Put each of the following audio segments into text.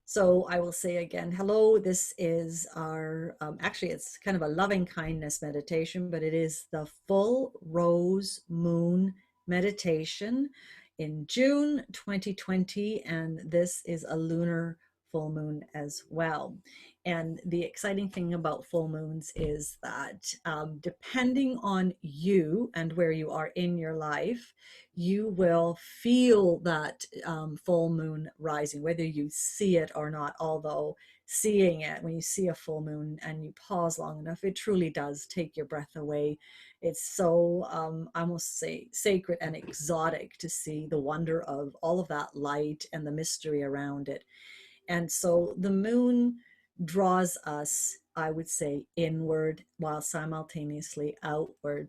So I will say again, hello. This is our, actually, it's kind of a loving kindness meditation, but it is the full rose moon meditation in June 2020. And this is a lunar full moon as well. And the exciting thing about full moons is that depending on you and where you are in your life, you will feel that full moon rising, whether you see it or not. Although seeing it, when you see a full moon and you pause long enough, it truly does take your breath away. It's so, I almost say, sacred and exotic to see the wonder of all of that light and the mystery around it. And so the moon draws us, I would say, inward while simultaneously outward.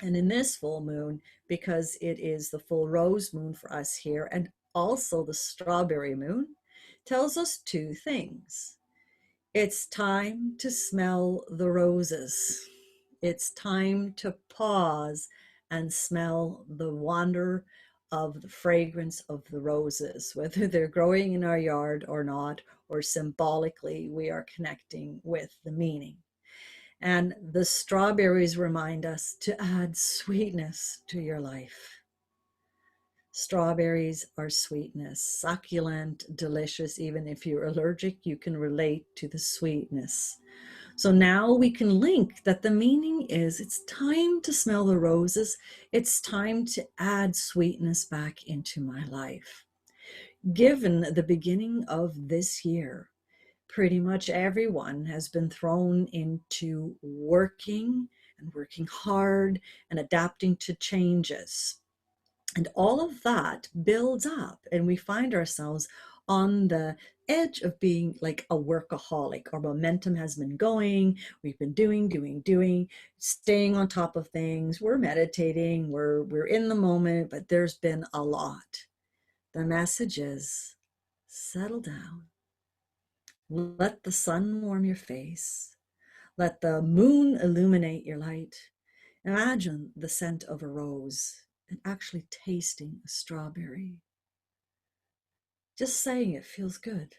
And in this full moon, because it is the full rose moon for us here, and also the strawberry moon, tells us two things. It's time to smell the roses. It's time to pause and smell the wonder of the fragrance of the roses, whether they're growing in our yard or not, or symbolically we are connecting with the meaning. And the strawberries remind us to add sweetness to your life. Strawberries are sweetness, succulent, delicious. Even if you're allergic, you can relate to the sweetness. So now we can link that the meaning is it's time to smell the roses. It's time to add sweetness back into my life. Given the beginning of this year, pretty much everyone has been thrown into working and working hard and adapting to changes. And all of that builds up, and we find ourselves on the edge of being like a workaholic. Our momentum has been going. We've been doing, staying on top of things. We're meditating, we're in the moment, but there's been a lot. The message is settle down. Let the sun warm your face. Let the moon illuminate your light. Imagine the scent of a rose and actually tasting a strawberry. Just saying it feels good.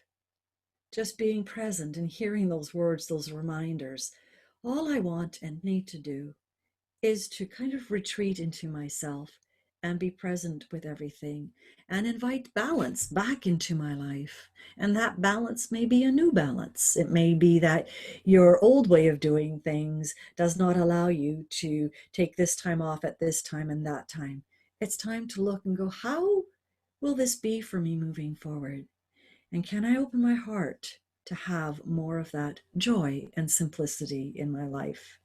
Just being present and hearing those words, those reminders. All I want and need to do is to kind of retreat into myself and be present with everything and invite balance back into my life. And that balance may be a new balance. It may be that your old way of doing things does not allow you to take this time off at this time and that time. It's time to look and go, how will this be for me moving forward? And can I open my heart to have more of that joy and simplicity in my life?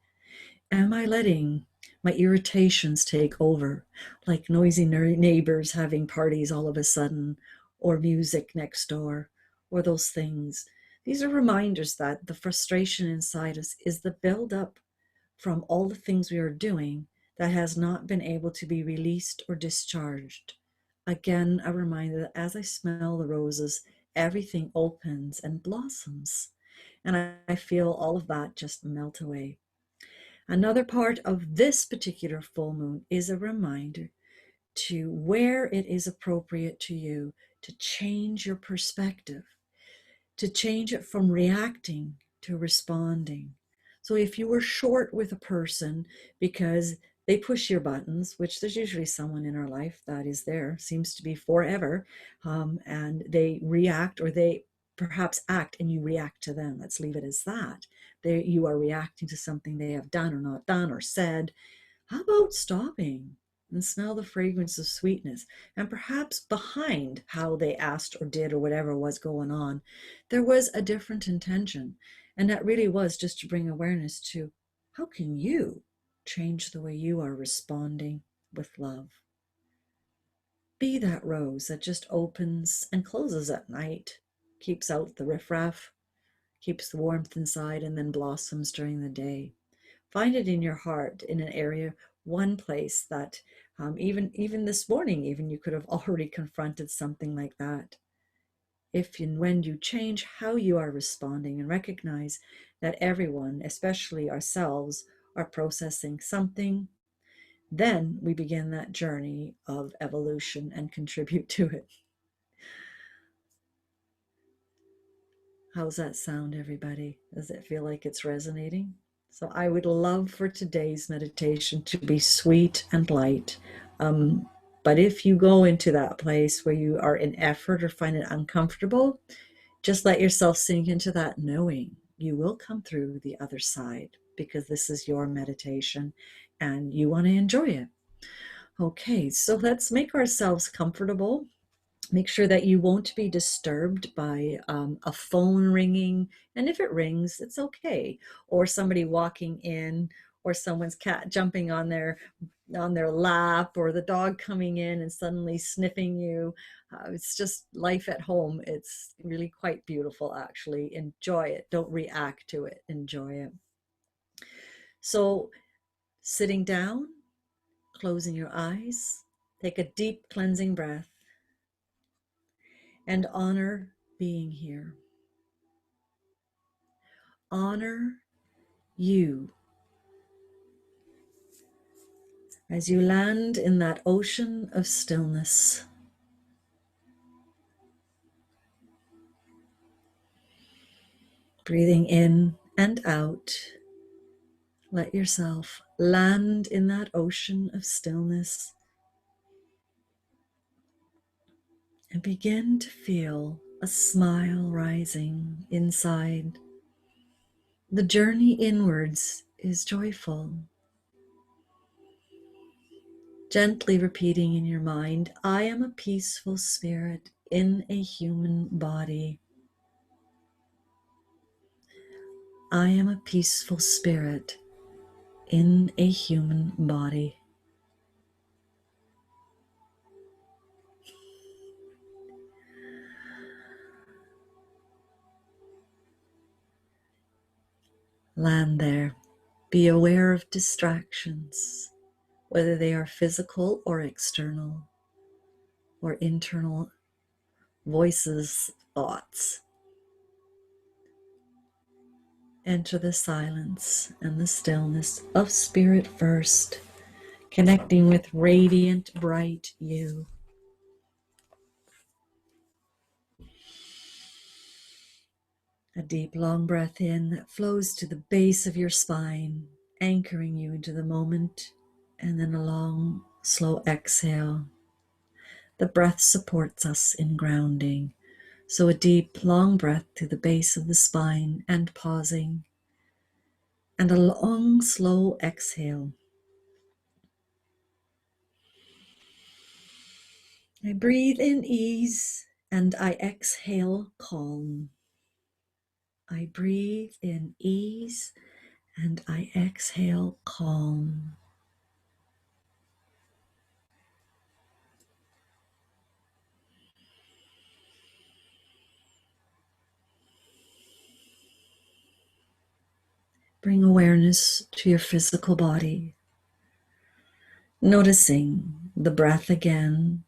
Am I letting my irritations take over, like noisy neighbors having parties all of a sudden, or music next door, or those things? These are reminders that the frustration inside us is the buildup from all the things we are doing that has not been able to be released or discharged. Again, a reminder that as I smell the roses, everything opens and blossoms. And I feel all of that just melt away. Another part of this particular full moon is a reminder to where it is appropriate to you to change your perspective, to change it from reacting to responding. So if you were short with a person because they push your buttons, which there's usually someone in our life that is there, seems to be forever, and they react, or they perhaps act and you react to them. Let's leave it as that. You are reacting to something they have done or not done or said. How about stopping and smell the fragrance of sweetness? And perhaps behind how they asked or did or whatever was going on, there was a different intention. And that really was just to bring awareness to how can you change the way you are responding with love? Be that rose that just opens and closes at night, keeps out the riffraff, keeps the warmth inside, and then blossoms during the day. Find it in your heart, in an area, one place that even this morning, even you could have already confronted something like that. If and when you change how you are responding and recognize that everyone, especially ourselves, are processing something, then we begin that journey of evolution and contribute to it. How's that sound, everybody? Does it feel like it's resonating? So I would love for today's meditation to be sweet and light. But if you go into that place where you are in effort or find it uncomfortable, just let yourself sink into that, knowing you will come through the other side, because this is your meditation and you want to enjoy it. Okay, so let's make ourselves comfortable. Make sure that you won't be disturbed by a phone ringing. And if it rings, it's okay. Or somebody walking in, or someone's cat jumping on their lap, or the dog coming in and suddenly sniffing you. It's just life at home. It's really quite beautiful, actually. Enjoy it. Don't react to it. Enjoy it. So sitting down, closing your eyes, take a deep cleansing breath, and honor being here. Honor you as you land in that ocean of stillness. Breathing in and out, let yourself land in that ocean of stillness and begin to feel a smile rising inside. The journey inwards is joyful. Gently repeating in your mind, I am a peaceful spirit in a human body. I am a peaceful spirit in a human body. Land there. Be aware of distractions, whether they are physical or external, or internal voices, thoughts. Enter the silence and the stillness of spirit first, connecting with radiant, bright you. A deep, long breath in that flows to the base of your spine, anchoring you into the moment, and then a long, slow exhale. The breath supports us in grounding. So a deep, long breath to the base of the spine and pausing, and a long, slow exhale. I breathe in ease and I exhale calm. I breathe in ease and I exhale calm. Bring awareness to your physical body, noticing the breath again,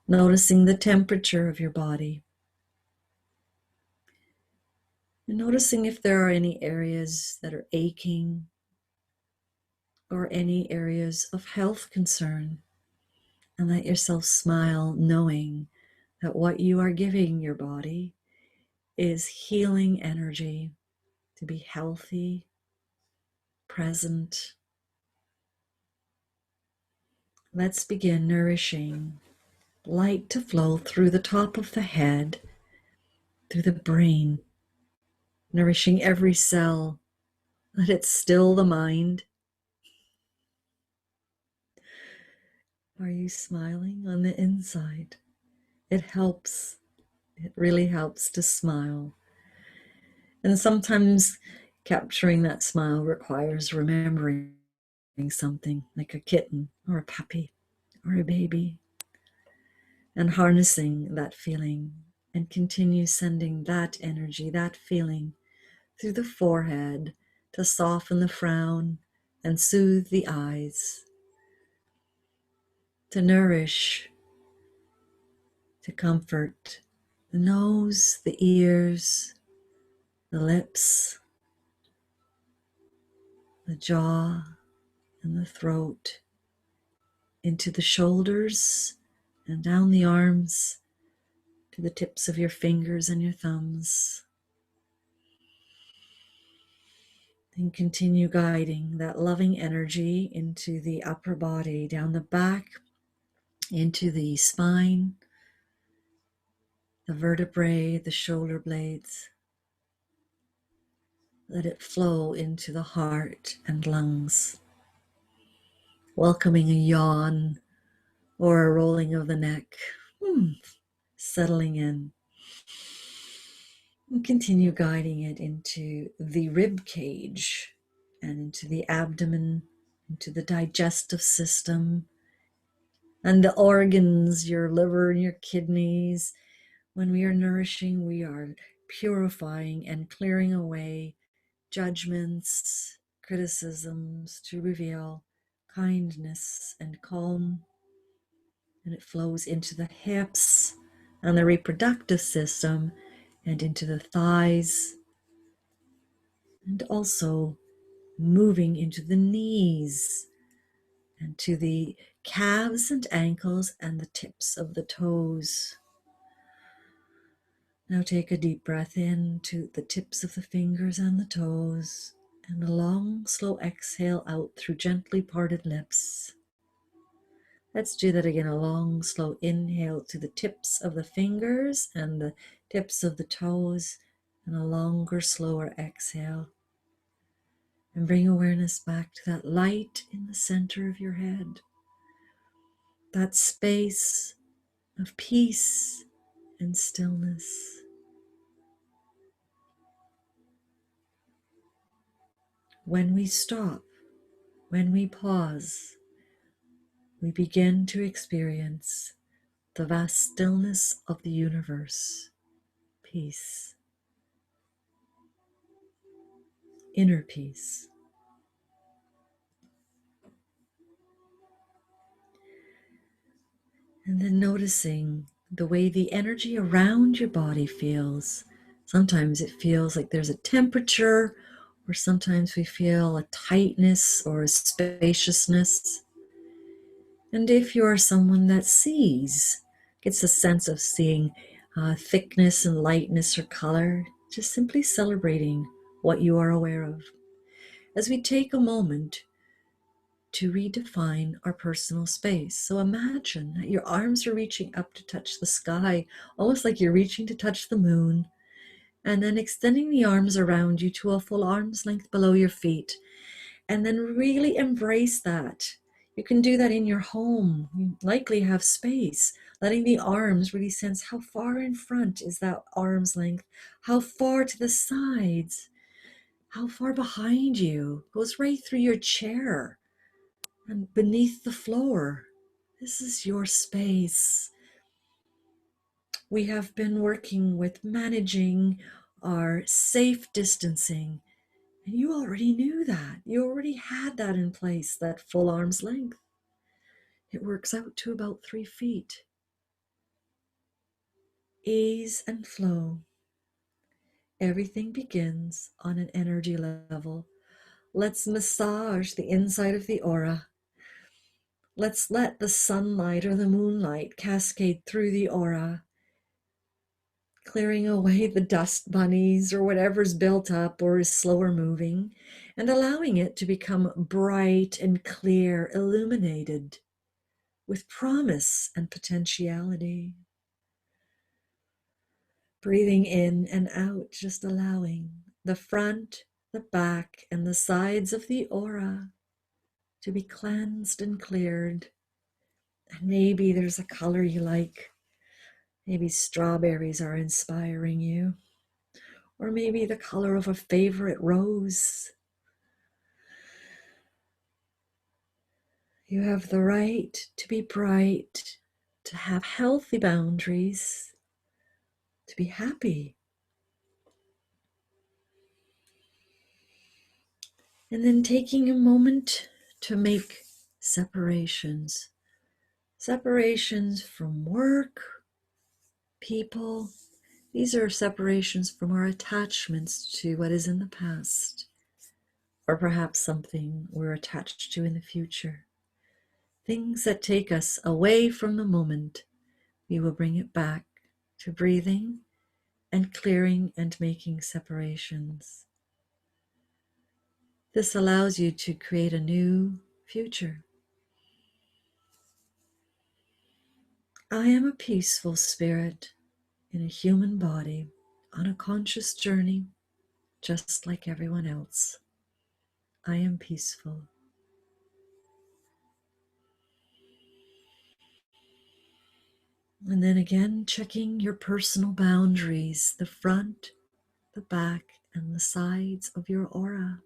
noticing the temperature of your body, and noticing if there are any areas that are aching or any areas of health concern. And let yourself smile, knowing that what you are giving your body is healing energy to be healthy, present. Let's begin nourishing light to flow through the top of the head, through the brain, nourishing every cell. Let it still the mind. Are you smiling on the inside? It helps. It really helps to smile. And sometimes capturing that smile requires remembering something, like a kitten or a puppy or a baby, and harnessing that feeling and continue sending that energy, that feeling through the forehead to soften the frown and soothe the eyes, to nourish, to comfort the nose, the ears, the lips, the jaw, and the throat, into the shoulders and down the arms to the tips of your fingers and your thumbs. And continue guiding that loving energy into the upper body, down the back, into the spine, the vertebrae, the shoulder blades. Let it flow into the heart and lungs, welcoming a yawn or a rolling of the neck, settling in. And continue guiding it into the rib cage and into the abdomen, into the digestive system, and the organs, your liver and your kidneys. When we are nourishing, we are purifying and clearing away judgments, criticisms, to reveal kindness and calm. And it flows into the hips and the reproductive system and into the thighs, and also moving into the knees and to the calves and ankles and the tips of the toes. Now take a deep breath in to the tips of the fingers and the toes, and a long, slow exhale out through gently parted lips. Let's do that again. A long, slow inhale to the tips of the fingers and the tips of the toes, and a longer, slower exhale. And bring awareness back to that light in the center of your head, that space of peace and stillness. When we stop, when we pause, we begin to experience the vast stillness of the universe, peace, inner peace. And then noticing the way the energy around your body feels. Sometimes it feels like there's a temperature, or sometimes we feel a tightness or a spaciousness. And if you are someone that sees, gets a sense of seeing thickness and lightness or color, just simply celebrating what you are aware of. As we take a moment to redefine our personal space. So imagine that your arms are reaching up to touch the sky, almost like you're reaching to touch the moon, and then extending the arms around you to a full arm's length below your feet, and then really embrace that. You can do that in your home. You likely have space, letting the arms really sense how far in front is that arm's length, how far to the sides, how far behind you, goes right through your chair and beneath the floor. This is your space. We have been working with managing our safe distancing, and you already knew that. You already had that in place, that full arm's length. It works out to about 3 feet. Ease and flow. Everything begins on an energy level. Let's massage the inside of the aura. Let's let the sunlight or the moonlight cascade through the aura, clearing away the dust bunnies or whatever's built up or is slower moving, and allowing it to become bright and clear, illuminated with promise and potentiality. Breathing in and out, just allowing the front, the back, and the sides of the aura to be cleansed and cleared. And maybe there's a color you like. Maybe strawberries are inspiring you. Or maybe the color of a favorite rose. You have the right to be bright, to have healthy boundaries, to be happy. And then taking a moment to make separations. Separations from work, people. These are separations from our attachments to what is in the past, or perhaps something we're attached to in the future. Things that take us away from the moment. We will bring it back to breathing and clearing and making separations. This allows you to create a new future. I am a peaceful spirit in a human body on a conscious journey, just like everyone else. I am peaceful. And then again, checking your personal boundaries, the front, the back, and the sides of your aura.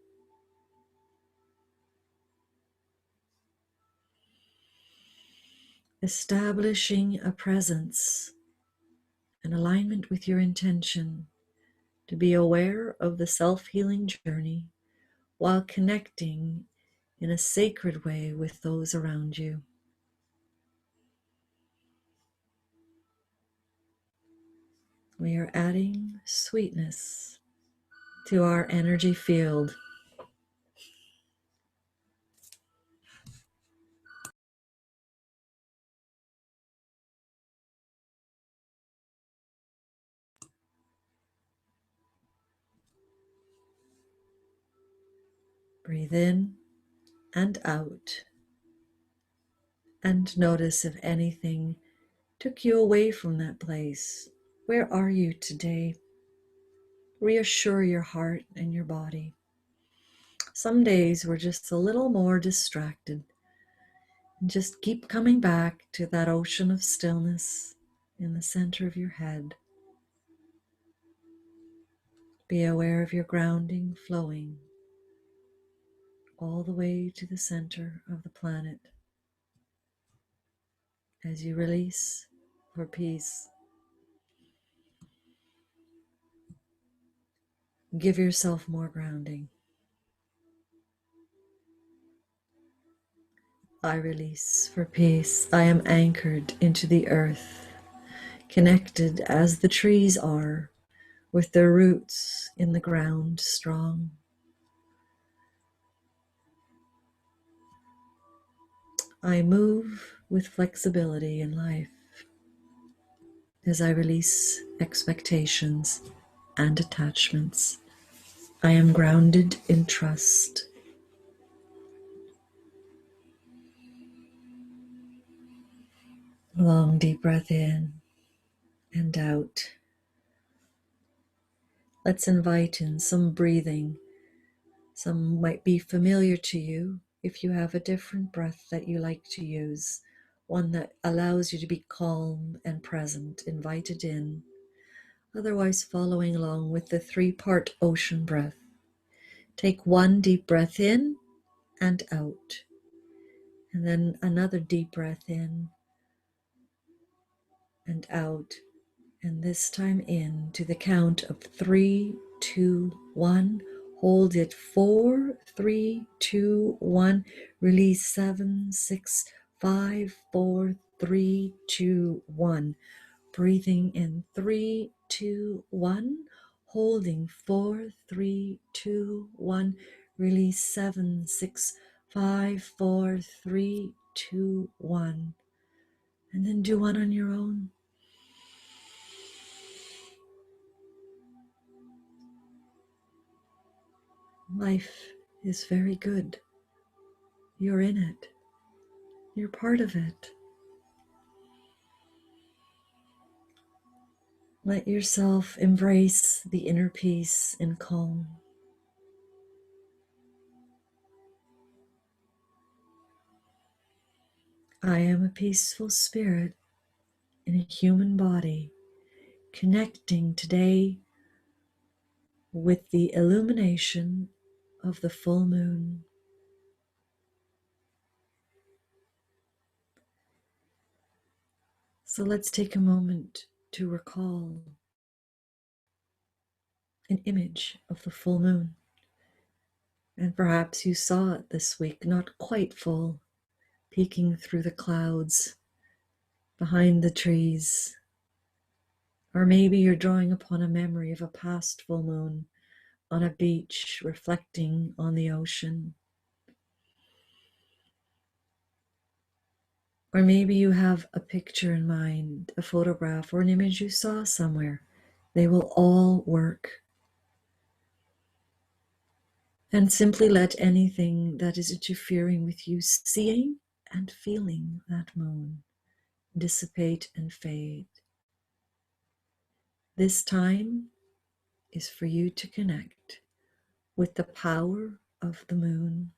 Establishing a presence, an alignment with your intention to be aware of the self-healing journey while connecting in a sacred way with those around you. We are adding sweetness to our energy field. Breathe in and out, and notice if anything took you away from that place. Where are you today? Reassure your heart and your body. Some days we're just a little more distracted. And just keep coming back to that ocean of stillness in the center of your head. Be aware of your grounding flowing all the way to the center of the planet as you release for peace. Give yourself more grounding. I release for peace. I am anchored into the earth, connected as the trees are, with their roots in the ground strong. I move with flexibility in life as I release expectations and attachments. I am grounded in trust. Long deep breath in and out. Let's invite in some breathing. Some might be familiar to you. If you have a different breath that you like to use, one that allows you to be calm and present, invite it in. Otherwise, following along with the 3-part ocean breath. Take one deep breath in and out. And then another deep breath in and out. And this time in to the count of 3, 2, 1. Hold it 4, 3, 2, 1. Release 7, 6, 5, 4, 3, 2, 1. Breathing in 3, 2, 1. Holding 4, 3, 2, 1. Release 7, 6, 5, 4, 3, 2, 1. And then do one on your own. Life is very good. You're in it. You're part of it. Let yourself embrace the inner peace and calm. I am a peaceful spirit in a human body, connecting today with the illumination of the full moon. So let's take a moment to recall an image of the full moon. And perhaps you saw it this week, not quite full, peeking through the clouds behind the trees. Or maybe you're drawing upon a memory of a past full moon on a beach reflecting on the ocean. Or maybe you have a picture in mind, a photograph, or an image you saw somewhere. They will all work. And simply let anything that is interfering with you seeing and feeling that moon dissipate and fade. This time is for you to connect with the power of the moon.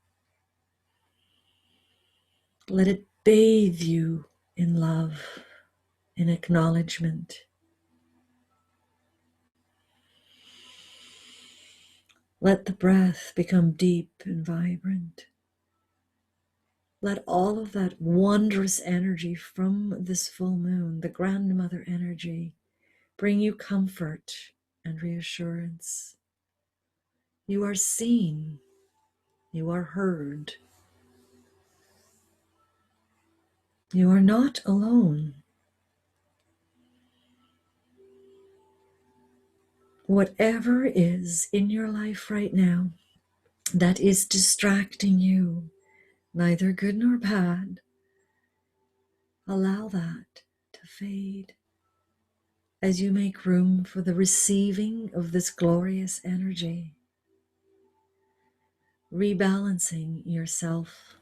Let it bathe you in love, in acknowledgement. Let the breath become deep and vibrant. Let all of that wondrous energy from this full moon, the grandmother energy, bring you comfort and reassurance. You are seen. You are heard. You are not alone. Whatever is in your life right now that is distracting you, neither good nor bad, allow that to fade as you make room for the receiving of this glorious energy, rebalancing yourself,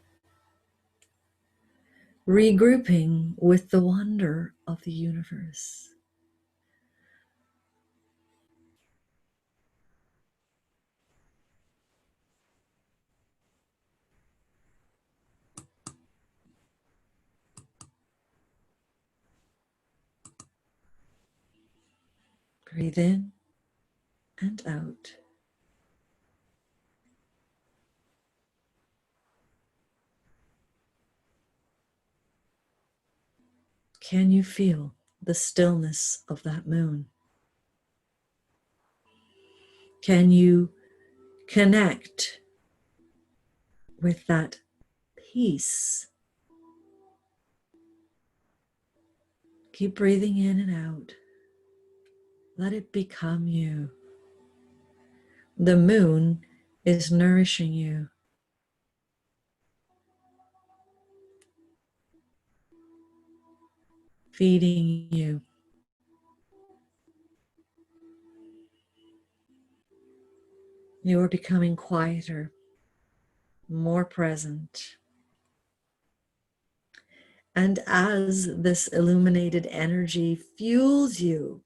regrouping with the wonder of the universe. Breathe in and out. Can you feel the stillness of that moon? Can you connect with that peace? Keep breathing in and out. Let it become you. The moon is nourishing you. Feeding you. You are becoming quieter, more present. And as this illuminated energy fuels you,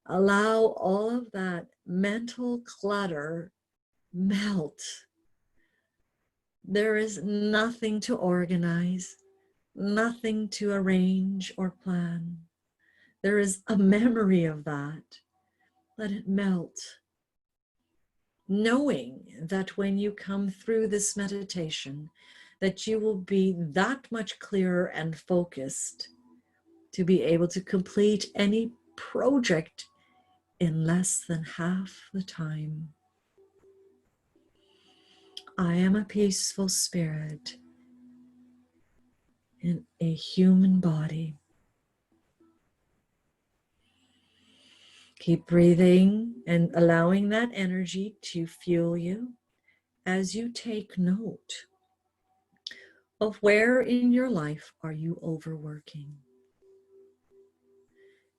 allow all of that mental clutter melt. There is nothing to organize, nothing to arrange or plan. There is a memory of that. Let it melt. Knowing that when you come through this meditation, that you will be that much clearer and focused to be able to complete any project in less than half the time. I am a peaceful spirit in a human body. Keep breathing and allowing that energy to fuel you as you take note of where in your life are you overworking.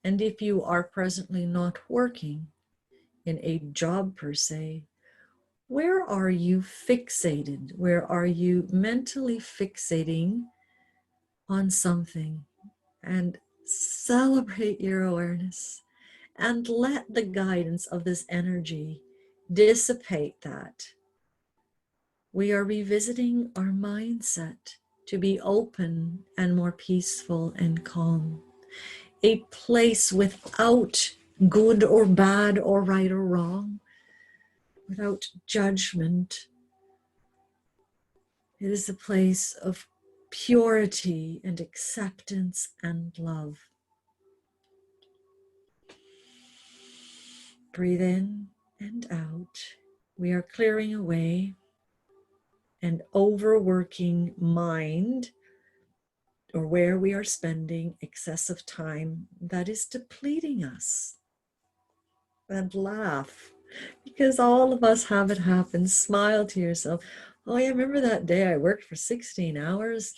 And if you are presently not working in a job per se, where are you fixated? Where are you mentally fixating on something? And celebrate your awareness and let the guidance of this energy dissipate that. We are revisiting our mindset to be open and more peaceful and calm. A place without good or bad or right or wrong, without judgment. It is a place of purity and acceptance and love. Breathe in and out. We are clearing away an overworking mind, or where we are spending excessive time that is depleting us. And laugh, because all of us have it happen. Smile to yourself. Oh, yeah, remember that day I worked for 16 hours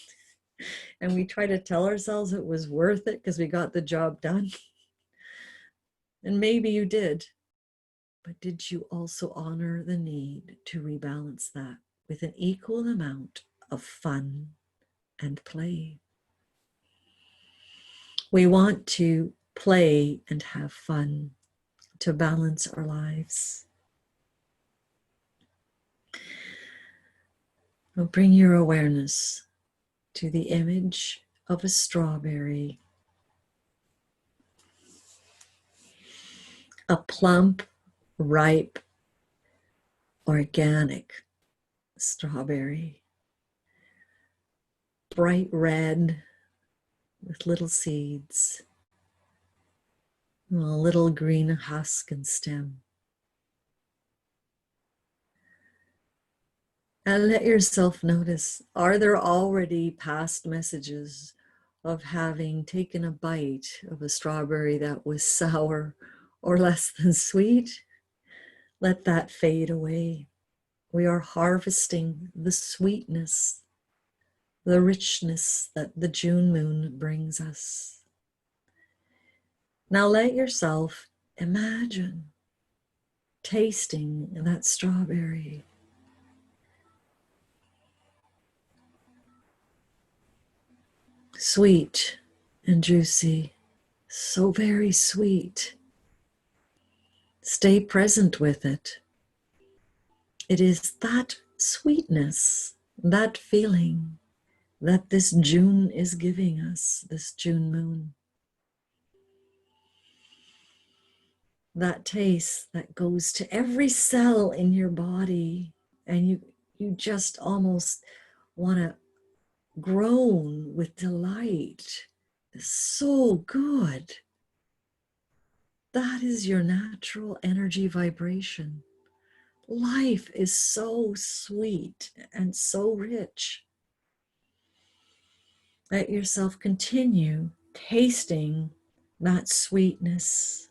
and we try to tell ourselves it was worth it because we got the job done. And maybe you did. But did you also honor the need to rebalance that with an equal amount of fun and play? We want to play and have fun to balance our lives. Now bring your awareness to the image of a strawberry, a plump, ripe, organic strawberry, bright red with little seeds, and a little green husk and stem. And let yourself notice, are there already past messages of having taken a bite of a strawberry that was sour or less than sweet? Let that fade away. We are harvesting the sweetness, the richness that the June moon brings us. Now let yourself imagine tasting that strawberry. Sweet and juicy, so very sweet. Stay present with it. It is that sweetness, that feeling that this June is giving us, this June moon. That taste that goes to every cell in your body, and you just almost want to groan with delight. It's so good. That is your natural energy vibration. Life is so sweet and so rich. Let yourself continue tasting that sweetness.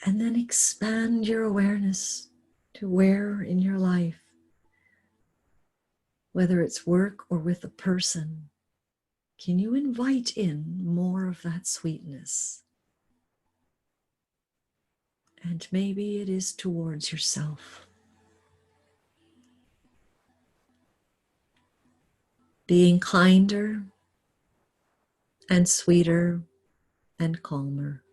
And then expand your awareness to where in your life, whether it's work or with a person, can you invite in more of that sweetness? And maybe it is towards yourself. Being kinder and sweeter and calmer.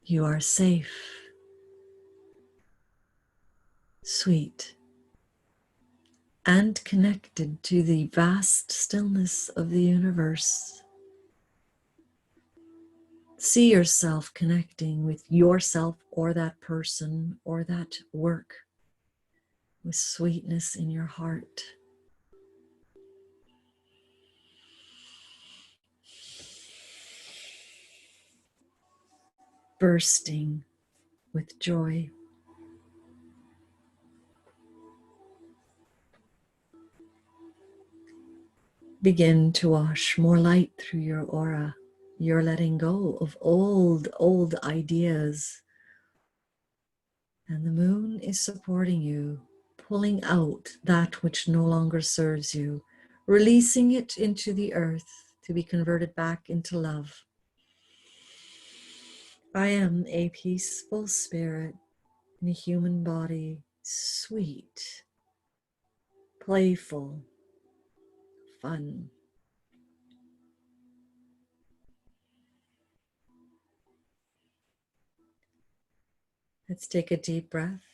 You are safe, sweet, and connected to the vast stillness of the universe. See yourself connecting with yourself or that person or that work with sweetness in your heart. Bursting with joy. Begin to wash more light through your aura. You're letting go of old ideas. And the moon is supporting you, pulling out that which no longer serves you, releasing it into the earth to be converted back into love. I am a peaceful spirit in a human body, sweet, playful, fun. Let's take a deep breath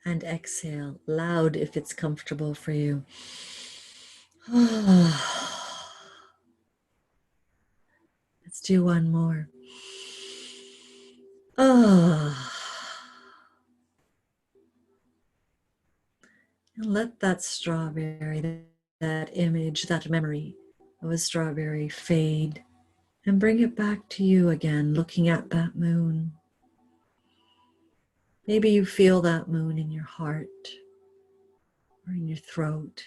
and exhale loud if it's comfortable for you. Let's do one more. And let that strawberry, that image, that memory of a strawberry fade and bring it back to you again, looking at that moon. Maybe you feel that moon in your heart or in your throat,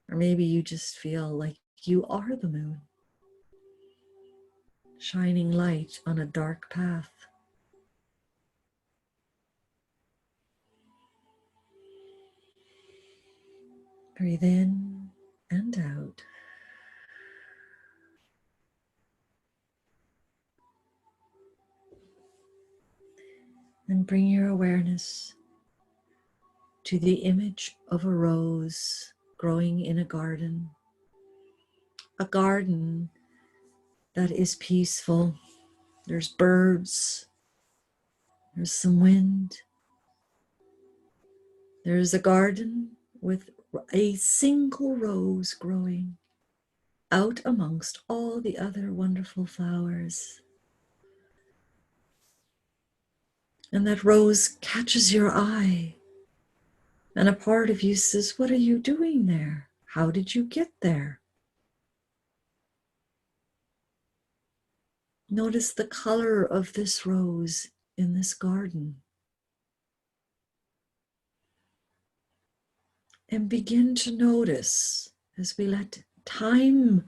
or maybe you just feel like you are the moon, shining light on a dark path. Breathe in and out. And bring your awareness to the image of a rose growing in a garden that is peaceful. There's birds, there's some wind. There's a garden with a single rose growing out amongst all the other wonderful flowers. And that rose catches your eye. And a part of you says, what are you doing there? How did you get there? Notice the color of this rose in this garden. And begin to notice as we let time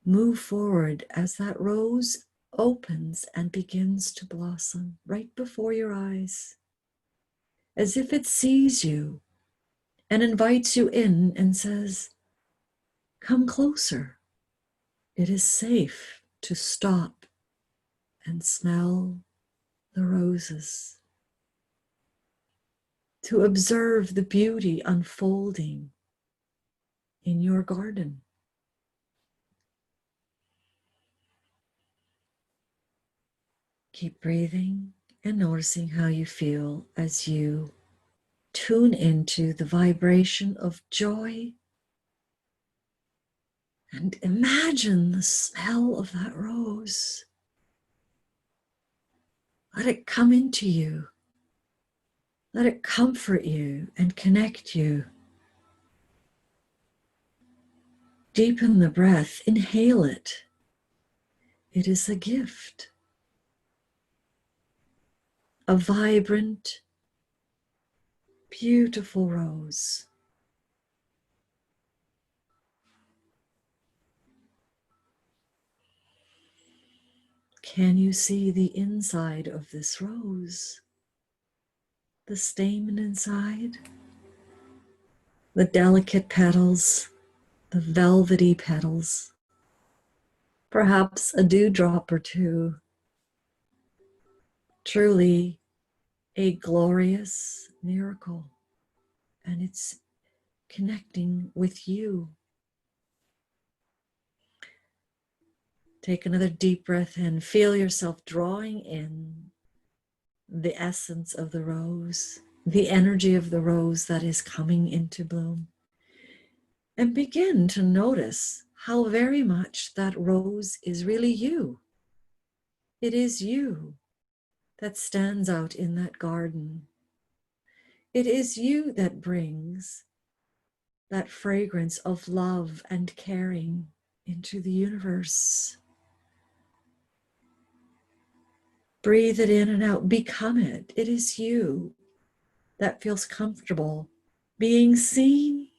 move forward, as that rose opens and begins to blossom right before your eyes, as if it sees you and invites you in and says, come closer. It is safe to stop and smell the roses, to observe the beauty unfolding in your garden. Keep breathing and noticing how you feel as you tune into the vibration of joy and imagine the smell of that rose. Let it come into you. Let it comfort you and connect you. Deepen the breath, inhale it. It is a gift. A vibrant, beautiful rose. Can you see the inside of this rose? The stamen inside? The delicate petals, the velvety petals, perhaps a dewdrop or two. Truly a glorious miracle, and it's connecting with you. Take another deep breath in. Feel yourself drawing in the essence of the rose, the energy of the rose that is coming into bloom. And begin to notice how very much that rose is really you. It is you that stands out in that garden. It is you that brings that fragrance of love and caring into the universe. Breathe it in and out. Become it. It is you that feels comfortable being seen,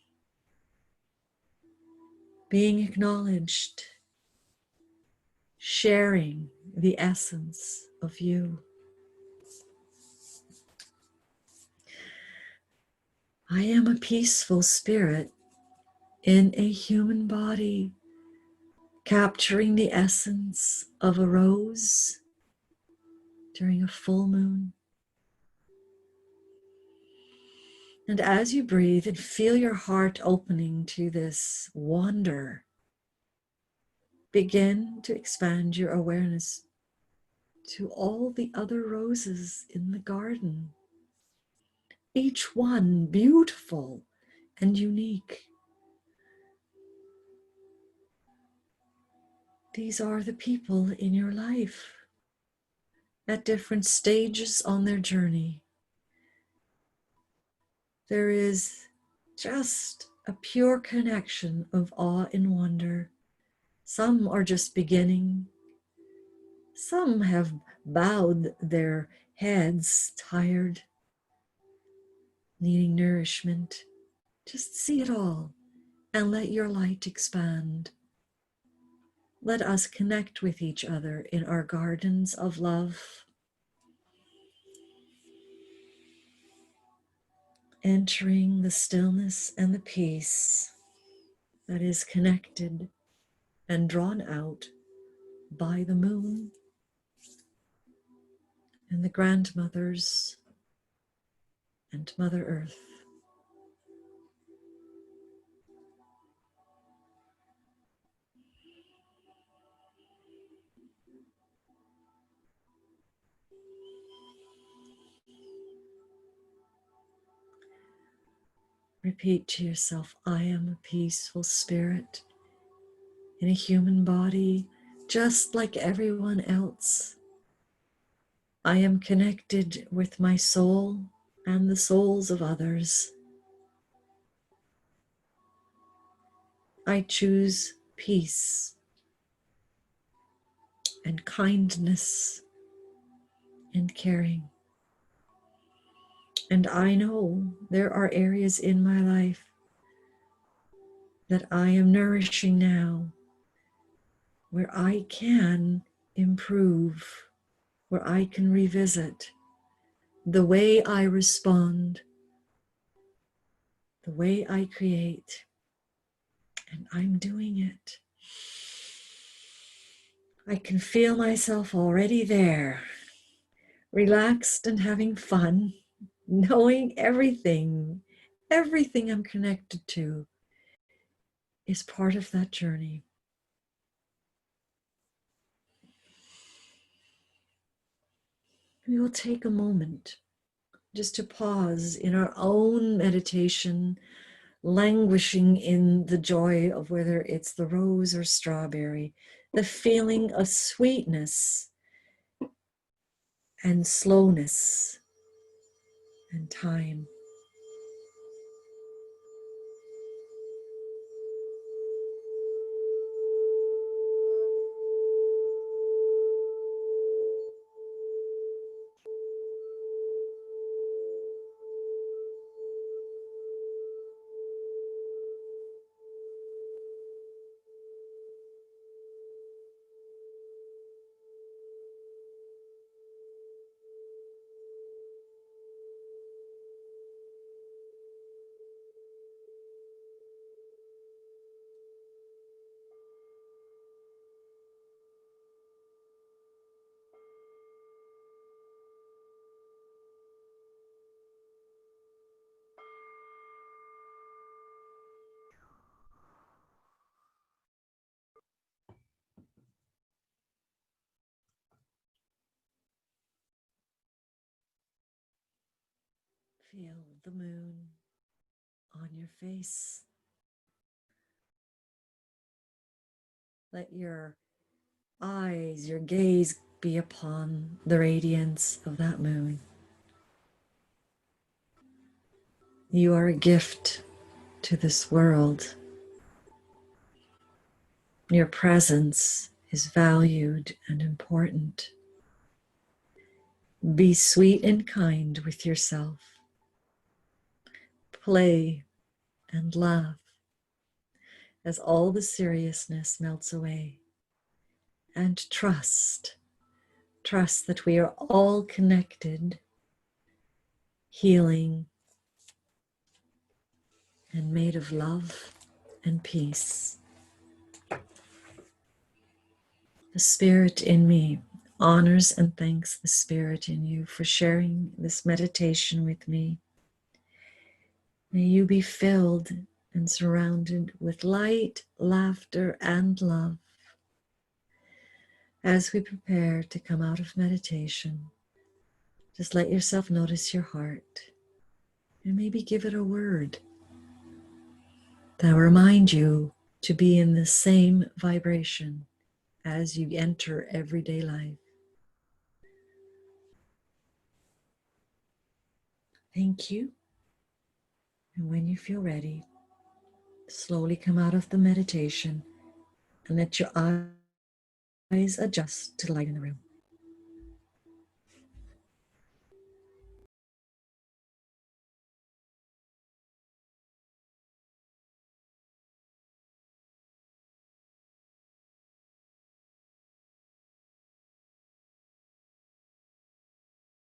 being acknowledged, sharing the essence of you. I am a peaceful spirit in a human body, capturing the essence of a rose during a full moon. And as you breathe and feel your heart opening to this wonder, begin to expand your awareness to all the other roses in the garden, each one beautiful and unique. These are the people in your life at different stages on their journey. There is just a pure connection of awe and wonder. Some are just beginning. Some have bowed their heads, tired, needing nourishment. Just see it all and let your light expand. Let us connect with each other in our gardens of love. entering the stillness and the peace that is connected and drawn out by the moon and the grandmothers and Mother Earth. Repeat to yourself, I am a peaceful spirit in a human body, just like everyone else. I am connected with my soul and the souls of others. I choose peace and kindness and caring. And I know there are areas in my life that I am nourishing now where I can improve, where I can revisit the way I respond, the way I create, and I'm doing it. I can feel myself already there, relaxed and having fun, knowing everything I'm connected to is part of that journey. We will take a moment just to pause in our own meditation, languishing in the joy of whether it's the rose or strawberry, the feeling of sweetness and slowness and time. Feel the moon on your face. Let your eyes, your gaze be upon the radiance of that moon. You are a gift to this world. Your presence is valued and important. Be sweet and kind with yourself. Play and laugh as all the seriousness melts away. And trust that we are all connected, healing, and made of love and peace. The Spirit in me honors and thanks the Spirit in you for sharing this meditation with me. May you be filled and surrounded with light, laughter, and love as we prepare to come out of meditation. Just let yourself notice your heart and maybe give it a word that will remind you to be in the same vibration as you enter everyday life. Thank you. And when you feel ready, slowly come out of the meditation and let your eyes adjust to the light in the room.